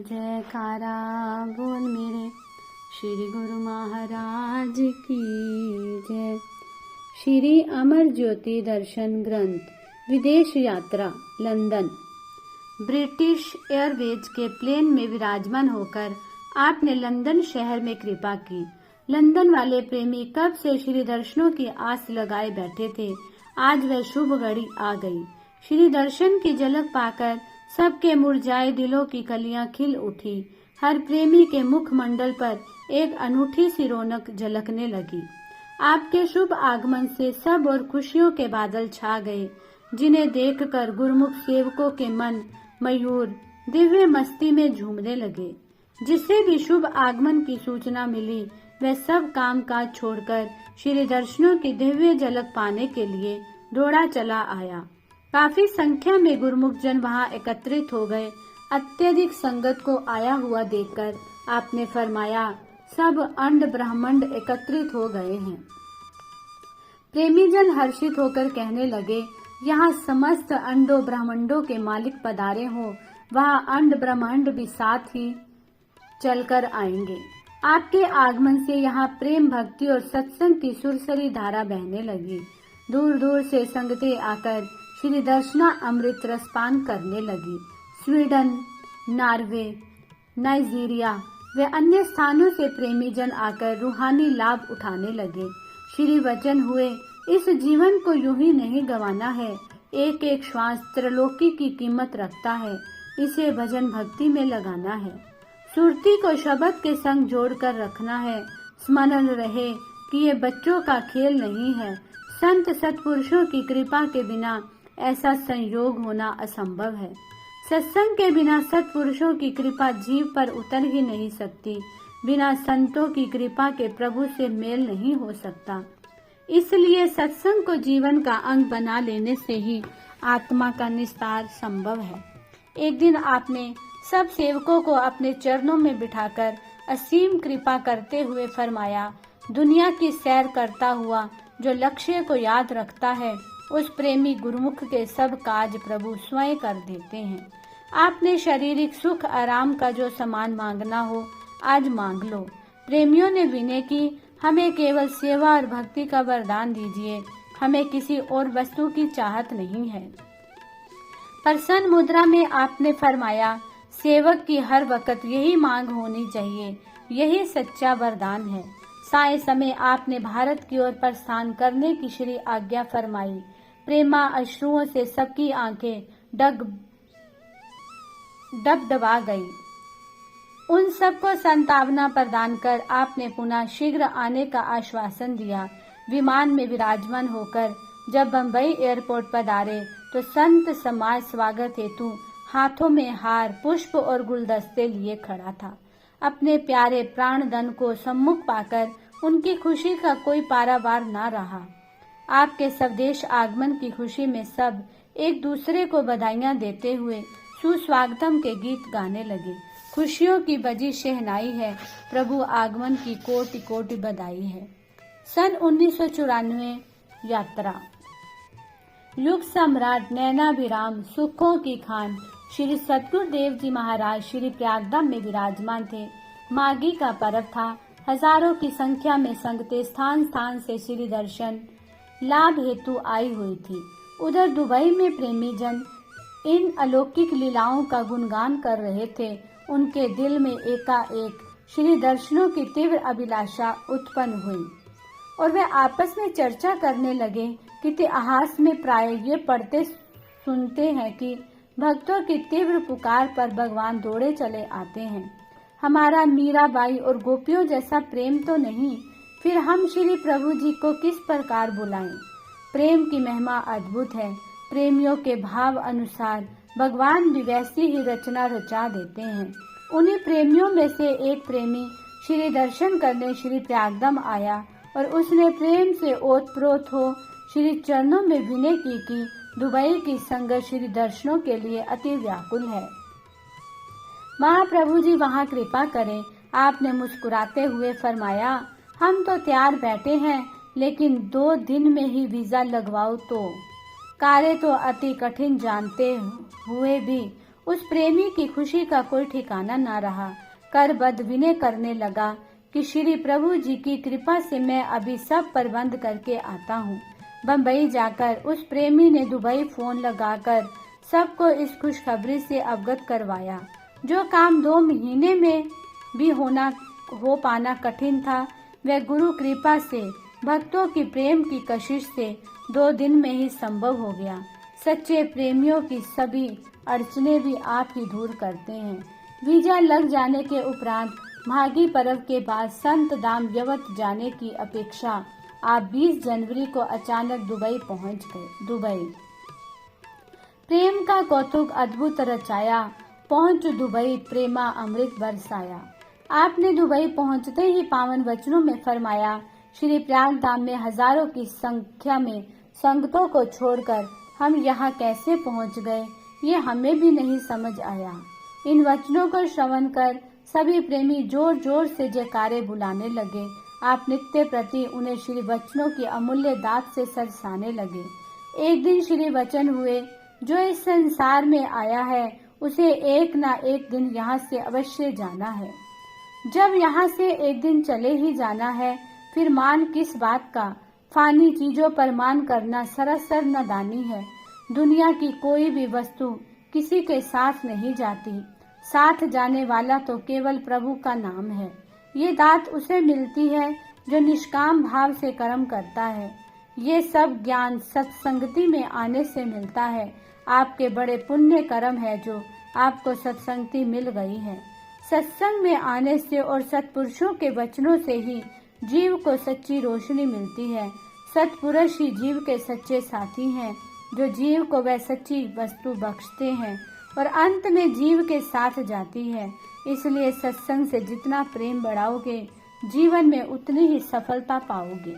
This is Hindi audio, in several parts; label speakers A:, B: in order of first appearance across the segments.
A: जयकारा बोल मेरे श्री गुरु महाराज की जय। श्री अमर ज्योति दर्शन ग्रंथ विदेश यात्रा लंदन। ब्रिटिश एयरवेज के प्लेन में विराजमान होकर आपने लंदन शहर में कृपा की। लंदन वाले प्रेमी कब से श्री दर्शनों की आस लगाए बैठे थे। आज वह शुभ घड़ी आ गई। श्री दर्शन की झलक पाकर सबके मुरझाए दिलों की कलियां खिल उठी। हर प्रेमी के मुखमंडल पर एक अनूठी सी रौनक झलकने लगी। आपके शुभ आगमन से सब और खुशियों के बादल छा गए, जिन्हें देखकर गुरुमुख सेवकों के मन मयूर दिव्य मस्ती में झूमने लगे। जिसे भी शुभ आगमन की सूचना मिली, वह सब काम काज छोड़कर श्री दर्शनों की दिव्य झलक पाने के लिए दौड़ा चला आया। काफी संख्या में गुरुमुख जन वहां एकत्रित हो गए। अत्यधिक संगत को आया हुआ देखकर आपने फरमाया, सब अंड ब्रह्मांड एकत्रित हो गए हैं। प्रेमी जन हर्षित होकर कहने लगे, यहाँ समस्त अंडों ब्रह्मांडों के मालिक पधारे हो, वहाँ अंड ब्रह्मांड भी साथ ही चलकर आएंगे। आपके आगमन से यहाँ प्रेम भक्ति और सत्संग की सुरसरी धारा बहने लगी। दूर दूर से संगतें आकर श्री दर्शना अमृत रसपान करने लगी। स्वीडन, नॉर्वे, नाइजीरिया व अन्य स्थानों से प्रेमी जन आकर रूहानी लाभ उठाने लगे। श्री वचन हुए, इस जीवन को यूं ही नहीं गंवाना है। एक एक श्वास त्रिलोकी की कीमत रखता है, इसे भजन भक्ति में लगाना है। सुरती को शब्द के संग जोड़कर रखना है। स्मरण रहे कि ये बच्चों का खेल नहीं है। संत सत्पुरुषों की कृपा के बिना ऐसा संयोग होना असंभव है। सत्संग के बिना सत्पुरुषों की कृपा जीव पर उतर ही नहीं सकती। बिना संतों की कृपा के प्रभु से मेल नहीं हो सकता। इसलिए सत्संग को जीवन का अंग बना लेने से ही आत्मा का निस्तार संभव है। एक दिन आपने सब सेवकों को अपने चरणों में बिठाकर असीम कृपा करते हुए फरमाया, दुनिया की सैर करता हुआ जो लक्ष्य को याद रखता है, उस प्रेमी गुरुमुख के सब काज प्रभु स्वयं कर देते हैं। आपने शारीरिक सुख आराम का जो सामान मांगना हो, आज मांग लो। प्रेमियों ने विनय की, हमें केवल सेवा और भक्ति का वरदान दीजिए, हमें किसी और वस्तु की चाहत नहीं है। प्रसन्न मुद्रा में आपने फरमाया, सेवक की हर वक्त यही मांग होनी चाहिए, यही सच्चा वरदान है। साय समय आपने भारत की ओर प्रस्थान करने की श्री आज्ञा फरमाई। प्रेमा अश्रुओं से सबकी आंखें डबडबा गई। उन सबको सांत्वना प्रदान कर आपने पुनः शीघ्र आने का आश्वासन दिया। विमान में विराजमान होकर जब बंबई एयरपोर्ट पधारे तो संत समाज स्वागत हेतु हाथों में हार, पुष्प और गुलदस्ते लिए खड़ा था। अपने प्यारे प्राणधन को सम्मुख पाकर उनकी खुशी का कोई पारावार न रहा। आपके स्वदेश आगमन की खुशी में सब एक दूसरे को बधाइयां देते हुए सुस्वागतम के गीत गाने लगे। खुशियों की बजी शहनाई है, प्रभु आगमन की कोटि कोटि बधाई है। सन 1994 यात्रा। युग सम्राट नैनाभिराम सुखों की खान श्री सतगुरुदेव जी महाराज श्री प्रयागधाम में विराजमान थे। माघी का पर्व था। हजारों की संख्या में संगतें स्थान स्थान से श्री दर्शन लाभ हेतु आई हुई थी। उधर दुबई में प्रेमी जन इन अलौकिक लीलाओं का गुणगान कर रहे थे। उनके दिल में एकाएक श्री दर्शनों की तीव्र अभिलाषा उत्पन्न हुई और वे आपस में चर्चा करने लगे कि इतिहास में प्राय ये पढ़ते सुनते हैं कि भक्तों की तीव्र पुकार पर भगवान दौड़े चले आते हैं। हमारा मीराबाई और गोपियों जैसा प्रेम तो नहीं, फिर हम श्री प्रभु जी को किस प्रकार बुलाएं। प्रेम की महिमा अद्भुत है। प्रेमियों के भाव अनुसार भगवान भी वैसी ही रचना रचा देते हैं। उन्हीं प्रेमियों में से एक प्रेमी श्री दर्शन करने श्री प्रयागधाम आया और उसने प्रेम से ओतप्रोत हो श्री चरणों में विनय की कि दुबई की संगत श्री दर्शनों के लिए अति व्याकुल है। महाप्रभु जी वहाँ कृपा करें। आपने मुस्कुराते हुए फरमाया, हम तो तैयार बैठे हैं, लेकिन 2 दिन में ही वीजा लगवाओ तो। कार्य तो अति कठिन जानते हुए भी उस प्रेमी की खुशी का कोई ठिकाना न रहा। करबद्ध विनय करने लगा कि श्री प्रभु जी की कृपा से मैं अभी सब प्रबंध करके आता हूँ। बम्बई जाकर उस प्रेमी ने दुबई फोन लगाकर सबको इस खुशखबरी से अवगत करवाया। जो काम 2 महीने में भी हो पाना कठिन था, वह गुरु कृपा से, भक्तों की प्रेम की कशिश से 2 दिन में ही संभव हो गया। सच्चे प्रेमियों की सभी अड़चने भी आप ही दूर करते हैं। वीजा लग जाने के उपरांत माघी पर्व के बाद संत धाम व्यवत जाने की अपेक्षा आप 20 जनवरी को अचानक दुबई पहुंच गए। दुबई प्रेम का कौतुक अद्भुत रचाया, पहुंच दुबई प्रेमा अमृत बरसाया। आपने दुबई पहुंचते ही पावन वचनों में फरमाया, श्री प्रयाग धाम में हजारों की संख्या में संगतों को छोड़कर हम यहाँ कैसे पहुंच गए, ये हमें भी नहीं समझ आया। इन वचनों को श्रवण कर सभी प्रेमी जोर जोर से जयकारे बुलाने लगे। आप नित्य प्रति उन्हें श्री वचनों की अमूल्य दात से सरसाने लगे। एक दिन श्री वचन हुए, जो इस संसार में आया है उसे एक ना एक दिन यहाँ से अवश्य जाना है। जब यहाँ से एक दिन चले ही जाना है, फिर मान किस बात का। फानी चीजों पर मान करना सरासर नादानी है। दुनिया की कोई भी वस्तु किसी के साथ नहीं जाती, साथ जाने वाला तो केवल प्रभु का नाम है। ये दात उसे मिलती है जो निष्काम भाव से कर्म करता है। ये सब ज्ञान सत्संगति में आने से मिलता है। आपके बड़े पुण्य कर्म है जो आपको सत्संगति मिल गई है। सत्संग में आने से और सत्पुरुषों के वचनों से ही जीव को सच्ची रोशनी मिलती है। सत्पुरुष ही जीव के सच्चे साथी हैं, जो जीव को वह सच्ची वस्तु बख्शते हैं और अंत में जीव के साथ जाती है। इसलिए सत्संग से जितना प्रेम बढ़ाओगे, जीवन में उतनी ही सफलता पाओगे।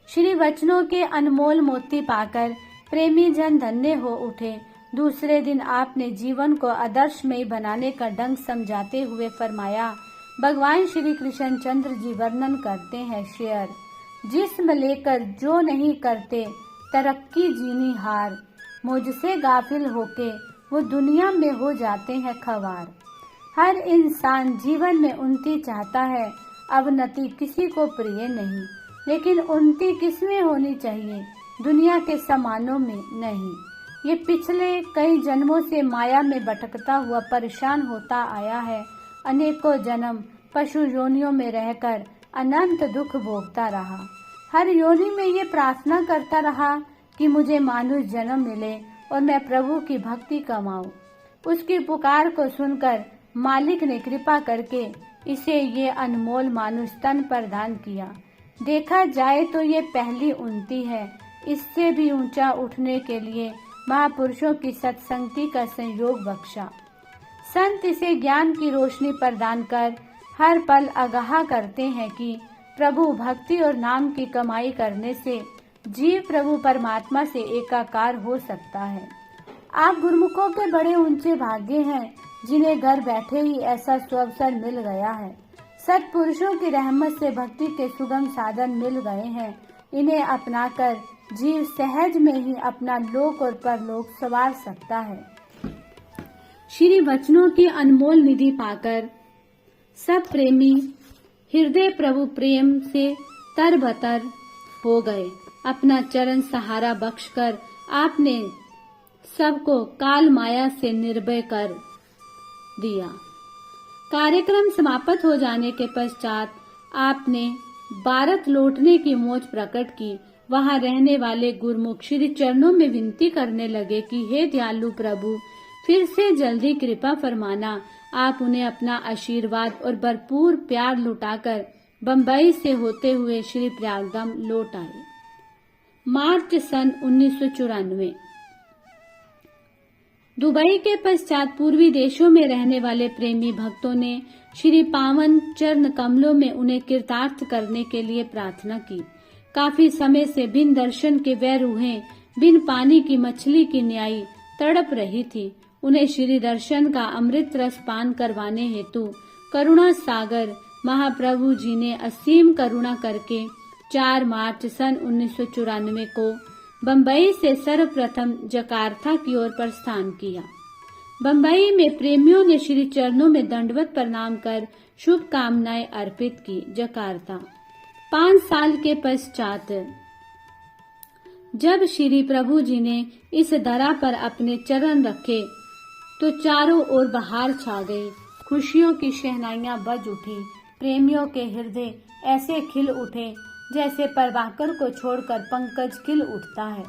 A: श्री वचनों के अनमोल मोती पाकर प्रेमी जन धन्य हो उठे। दूसरे दिन आपने जीवन को आदर्शमय बनाने का ढंग समझाते हुए फरमाया, भगवान श्री कृष्ण चंद्र जी वर्णन करते हैं शेर, जिस्म लेकर जो नहीं करते तरक्की जीनी हार, मुझसे गाफिल होके वो दुनिया में हो जाते हैं खवार। हर इंसान जीवन में उन्नति चाहता है, अवनति किसी को प्रिय नहीं, लेकिन उन्नति किसमें होनी चाहिए? दुनिया के सामानों में नहीं। ये पिछले कई जन्मों से माया में भटकता हुआ परेशान होता आया है। अनेकों जन्म पशु योनियों में रहकर अनंत दुख भोगता रहा। हर योनि में ये प्रार्थना करता रहा कि मुझे मानुष जन्म मिले और मैं प्रभु की भक्ति कमाऊं। उसकी पुकार को सुनकर मालिक ने कृपा करके इसे ये अनमोल मानुष तन प्रदान किया। देखा जाए तो ये पहली उन्नति है। इससे भी ऊंचा उठने के लिए महापुरुषों की सत्संगति का संयोग बख्शा। संत इसे ज्ञान की रोशनी प्रदान कर हर पल आगाह करते हैं कि प्रभु भक्ति और नाम की कमाई करने से जीव प्रभु परमात्मा से एकाकार हो सकता है। आप गुरुमुखों के बड़े ऊंचे भाग्य हैं, जिन्हें घर बैठे ही ऐसा सुअवसर मिल गया है। सत्पुरुषों की रहमत से भक्ति के सुगम साधन मिल गए हैं। इन्हें अपनाकर जीव सहज में ही अपना लोक और परलोक संवार सकता है। श्री वचनों की अनमोल निधि पाकर सब प्रेमी हृदय प्रभु प्रेम से तरबतर हो गए। अपना चरण सहारा बख्शकर आपने सबको काल माया से निर्भय कर दिया। कार्यक्रम समाप्त हो जाने के पश्चात आपने भारत लौटने की मौज प्रकट की। वहां रहने वाले गुरुमुख श्री चरणों में विनती करने लगे कि हे दयालु प्रभु, फिर से जल्दी कृपा फरमाना। आप उन्हें अपना आशीर्वाद और भरपूर प्यार लुटाकर बंबई से होते हुए श्री प्रयागधाम लौट आए। मार्च सन 1994। दुबई के पश्चात पूर्वी देशों में रहने वाले प्रेमी भक्तों ने श्री पावन चरण कमलों में उन्हें कृतार्थ करने के लिए प्रार्थना की। काफी समय से बिन दर्शन के वह रूहें बिन पानी की मछली की न्यायी तड़प रही थी। उन्हें श्री दर्शन का अमृत रस पान करवाने हेतु करुणा सागर महाप्रभु जी ने असीम करुणा करके 4 मार्च सन 1994 को बंबई से सर्वप्रथम जकार्ता की ओर प्रस्थान किया। बंबई में प्रेमियों ने श्री चरणों में दंडवत प्रणाम कर शुभकामनाएं अर्पित की। जकार्ता। 5 साल के पश्चात जब श्री प्रभु जी ने इस धरा पर अपने चरण रखे तो चारों ओर बहार छा गई। खुशियों की शहनाइयां बज उठी। प्रेमियों के हृदय ऐसे खिल उठे जैसे प्रभाकर को छोड़कर पंकज खिल उठता है।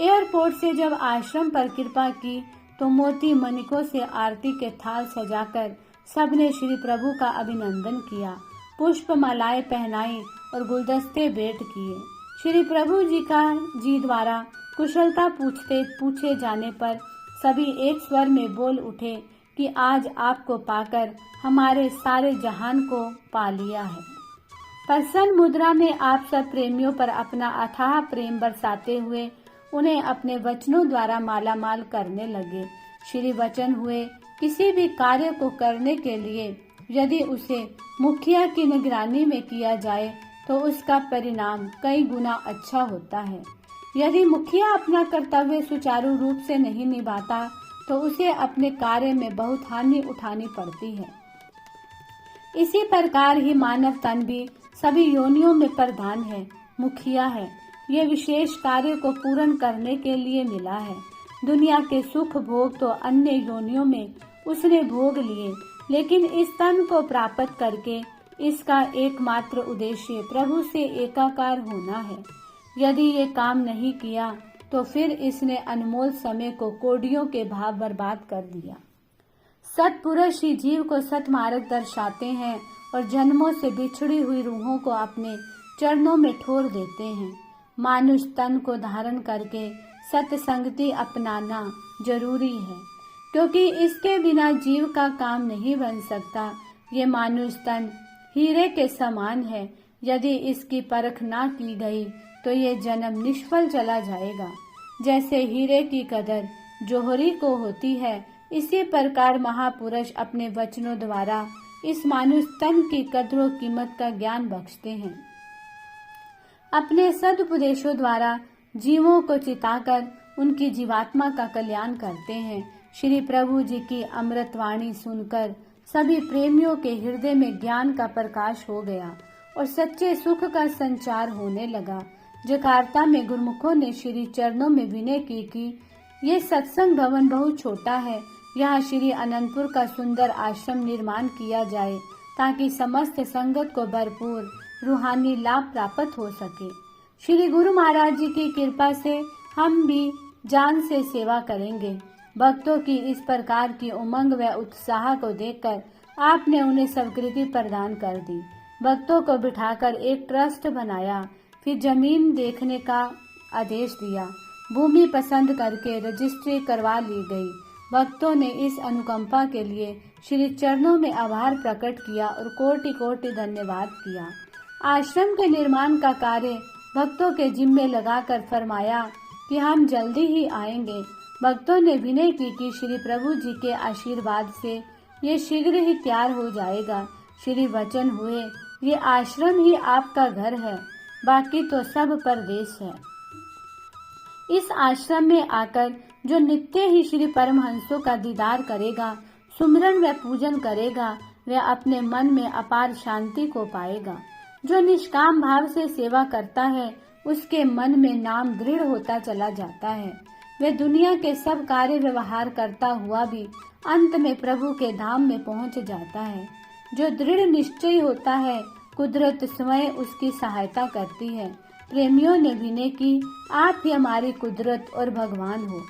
A: एयरपोर्ट से जब आश्रम पर कृपा की तो मोती मणिकों से आरती के थाल सजाकर सबने श्री प्रभु का अभिनंदन किया, पुष्प मालाएं पहनाई और गुलदस्ते भेंट किए। श्री प्रभु जी द्वारा कुशलता पूछे जाने पर सभी एक स्वर में बोल उठे कि आज आपको पाकर हमारे सारे जहान को पा लिया है। प्रसन्न मुद्रा में आप सब प्रेमियों पर अपना अथाह प्रेम बरसाते हुए उन्हें अपने वचनों द्वारा मालामाल करने लगे। श्री वचन हुए किसी भी कार्य को करने के लिए यदि उसे मुखिया की निगरानी में किया जाए तो उसका परिणाम कई गुना अच्छा होता है। यदि मुखिया अपना कर्तव्य सुचारू रूप से नहीं निभाता तो उसे अपने कार्य में बहुत हानि उठानी पड़ती है। इसी प्रकार ही मानव तन भी सभी योनियों में प्रधान है, मुखिया है। ये विशेष कार्य को पूर्ण करने के लिए मिला है। दुनिया के सुख भोग तो अन्य योनियों में उसने भोग लिए, लेकिन इस तन को प्राप्त करके इसका एकमात्र उद्देश्य प्रभु से एकाकार होना है। यदि ये काम नहीं किया तो फिर इसने अनमोल समय को कोडियों के भाव बर्बाद कर दिया। सत्पुरुष ही जीव को सतमार्ग दर्शाते हैं और जन्मों से बिछड़ी हुई रूहों को अपने चरणों में ठोर देते हैं। मानुष तन को धारण करके सत्संगति अपनाना जरूरी है, क्योंकि इसके बिना जीव का काम नहीं बन सकता। ये मानुष तन हीरे के समान है। यदि इसकी परख ना की गई तो ये जन्म निष्फल चला जाएगा। जैसे हीरे की कदर जौहरी को होती है, इसी प्रकार महापुरुष अपने वचनों द्वारा इस मानुष तन की कदरों कीमत का ज्ञान बख्शते हैं। अपने सदुपदेशों द्वारा जीवों को चिताकर उनकी जीवात्मा का कल्याण करते हैं। श्री प्रभु जी की अमृतवाणी सुनकर सभी प्रेमियों के हृदय में ज्ञान का प्रकाश हो गया और सच्चे सुख का संचार होने लगा। जकार्ता में गुरुमुखों ने श्री चरणों में विनय की कि ये सत्संग भवन बहुत छोटा है, यहाँ श्री अनंतपुर का सुंदर आश्रम निर्माण किया जाए ताकि समस्त संगत को भरपूर रूहानी लाभ प्राप्त हो सके। श्री गुरु महाराज जी की कृपा से हम भी जान से सेवा करेंगे। भक्तों की इस प्रकार की उमंग व उत्साह को देखकर आपने उन्हें स्वीकृति प्रदान कर दी। भक्तों को बिठाकर एक ट्रस्ट बनाया, फिर जमीन देखने का आदेश दिया। भूमि पसंद करके रजिस्ट्री करवा ली गई। भक्तों ने इस अनुकंपा के लिए श्री चरणों में आभार प्रकट किया और कोटि कोटि धन्यवाद किया। आश्रम के निर्माण का कार्य भक्तों के जिम्मे लगाकर फरमाया कि हम जल्दी ही आएंगे। भक्तों ने विनय की कि श्री प्रभु जी के आशीर्वाद से ये शीघ्र ही तैयार हो जाएगा। श्री वचन हुए, ये आश्रम ही आपका घर है, बाकी तो सब परदेश है। इस आश्रम में आकर जो नित्य ही श्री परमहंसों का दीदार करेगा, सुमरन व पूजन करेगा, वह अपने मन में अपार शांति को पाएगा। जो निष्काम भाव से सेवा करता है, उसके मन में नाम दृढ़ होता चला जाता है। वह दुनिया के सब कार्य व्यवहार करता हुआ भी अंत में प्रभु के धाम में पहुंच जाता है। जो दृढ़ निश्चय होता है, कुदरत स्वयं उसकी सहायता करती है। प्रेमियों ने विनय की, आप ही हमारी कुदरत और भगवान हो।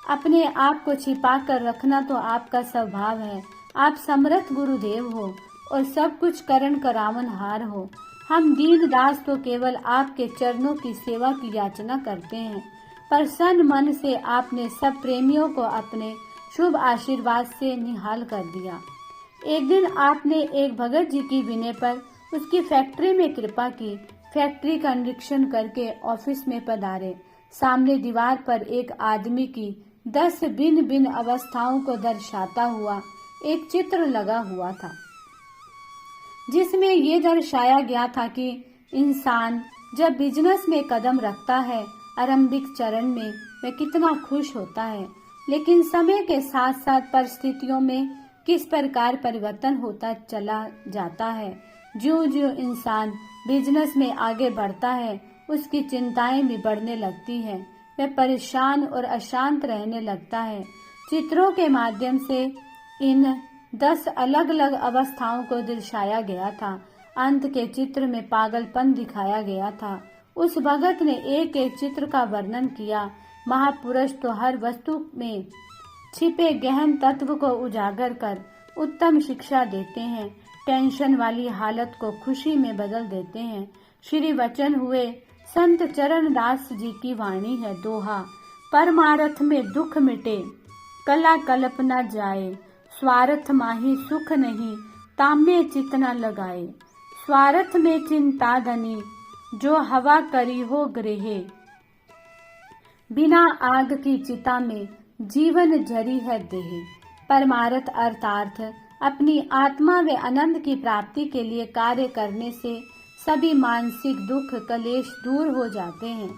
A: अपने आप को छिपा कर रखना तो आपका स्वभाव है। आप समर्थ गुरुदेव हो और सब कुछ करण करावन हार हो। हम दीन दास तो केवल आपके चरणों की सेवा की याचना करते हैं। प्रसन्न मन से आपने सब प्रेमियों को अपने शुभ आशीर्वाद से निहाल कर दिया। एक दिन आपने एक भगत जी की विनय पर उसकी फैक्ट्री में कृपा की। फैक्ट्री का निरीक्षण करके ऑफिस में पधारे। सामने दीवार पर एक आदमी की 10 भिन्न भिन्न अवस्थाओं को दर्शाता हुआ एक चित्र लगा हुआ था, जिसमें ये दर्शाया गया था कि इंसान जब बिजनेस में कदम रखता है, आरंभिक चरण में वह कितना खुश होता है। लेकिन समय के साथ साथ परिस्थितियों में किस प्रकार परिवर्तन होता चला जाता है। ज्यों ज्यों इंसान बिजनेस में आगे बढ़ता है, उसकी चिंताएं भी बढ़ने लगती है। वह परेशान और अशांत रहने लगता है। चित्रों के माध्यम से इन 10 अलग अलग अवस्थाओं को दर्शाया गया था। अंत के चित्र में पागलपन दिखाया गया था। उस भगत ने एक एक चित्र का वर्णन किया। महापुरुष तो हर वस्तु में छिपे गहन तत्व को उजागर कर उत्तम शिक्षा देते हैं। टेंशन वाली हालत को खुशी में बदल देते हैं। श्री वचन हुए संत चरण दास जी की वाणी है दोहा, परमार्थ में दुख मिटे कला कल्प न जाए, स्वार्थ माही सुख नहीं तामे चित न लगाए। स्वार्थ में चिंता धनी जो हवा करी हो गृहे, बिना आग की चिता में जीवन जरी है देह। परमार्थ अर्थार्थ अपनी आत्मा व आनंद की प्राप्ति के लिए कार्य करने से सभी मानसिक दुख कलेश दूर हो जाते हैं।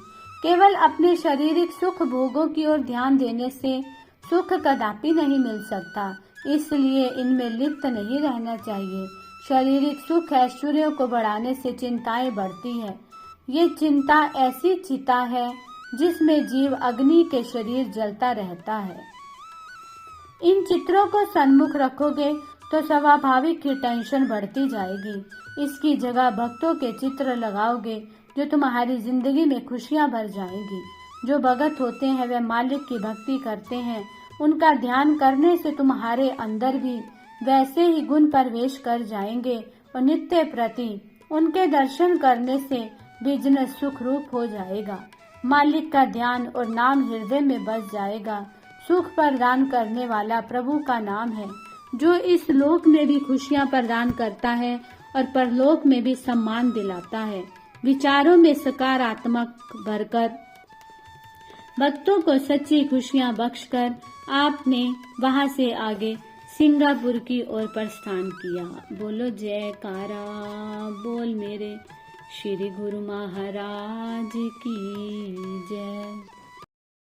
A: केवल अपने शारीरिक सुख भोगों की ओर ध्यान देने से सुख कदापि नहीं मिल सकता, इसलिए इनमें लिप्त नहीं रहना चाहिए। शारीरिक सुख ऐश्वर्यों को बढ़ाने से चिंताएं बढ़ती है। ये चिंता ऐसी चिता है जिसमें जीव अग्नि के शरीर जलता रहता है। इन चित्रों को सन्मुख रखोगे तो स्वाभाविक ही टेंशन बढ़ती जाएगी। इसकी जगह भक्तों के चित्र लगाओगे जो तुम्हारी जिंदगी में खुशियां भर जाएगी। जो भगत होते हैं वे मालिक की भक्ति करते हैं। उनका ध्यान करने से तुम्हारे अंदर भी वैसे ही गुण प्रवेश कर जाएंगे और नित्य प्रति उनके दर्शन करने से बिजनेस सुख रूप हो जाएगा। मालिक का ध्यान और नाम हृदय में बस जाएगा। सुख प्रदान करने वाला प्रभु का नाम है, जो इस लोक में भी खुशियां प्रदान करता है और परलोक में भी सम्मान दिलाता है। विचारों में सकारात्मक भरकर भक्तों को सच्ची खुशियां बख्शकर आपने वहां से आगे सिंगापुर की ओर प्रस्थान किया। बोलो जयकारा बोल मेरे श्री गुरु महाराज की जय।